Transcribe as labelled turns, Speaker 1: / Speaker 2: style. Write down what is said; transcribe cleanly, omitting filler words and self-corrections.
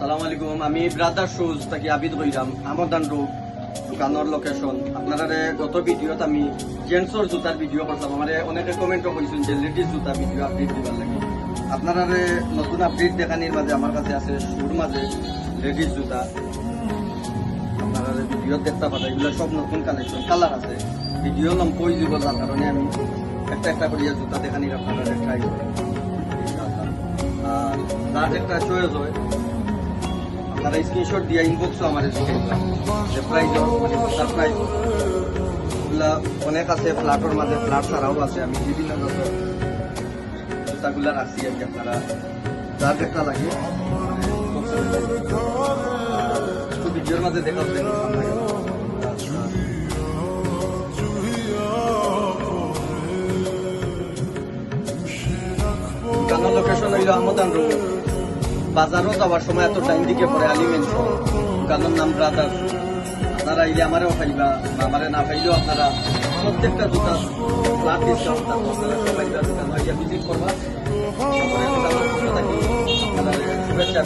Speaker 1: আসসালামু আলাইকুম। আমি ব্রাদার শুজ থাকি আবিদ কইরাম আমদান রোড দোকানের লোকেশন। আপনারা গত ভিডিওত আমি জেন্টসর জুতার ভিডিও করলাম। আমার অনেকে কমেন্টও করেছেন যে লেডিস জুতা ভিডিও আপডেট দিবার লাগে। আপনারা নতুন আপডেট দেখানির মাঝে আমার কাছে আছে শুর মাঝে লেডিস জুতা। আপনারা ভিডিও দেখতে পারেন, এগুলো সব নতুন কালেকশন, কালার আছে। ভিডিও লম্ব হয়ে যাব, যার কারণে আমি একটা একটা করিয়া জুতা দেখানির আপনারা ট্রাই করেন। আর যার একটা চয়েস হয় আপনারা স্ক্রিনশট দিয়ে ইনবক্সও আমার যে প্রাইস মানে জুতার প্রাইস এগুলা অনেক আছে। ফ্ল্যাটের মাঝে ফ্ল্যাট ছাড়াও আছে। আমি বিভিন্ন ধরনের জুতাগুলা রাখছি আর কি। আপনারা যার একটা লাগে একটু ভিডিওর মাঝে দেখা হচ্ছে দোকানের লোকেশন হইল আমদান রোড। বাজারও যাওয়ার সময় এত টাইম দিকে পরে আলিমেন্ট দোকানের নাম ব্রাদার। আপনারা আইলে আমারও খাইবা বা আমারে না খাইলেও আপনারা প্রত্যেকটা জুতা ফ্ল্যাট ডিসকাউন্ট আপনারা সবাই দোকান ভিজিট করবা। শুভেচ্ছা।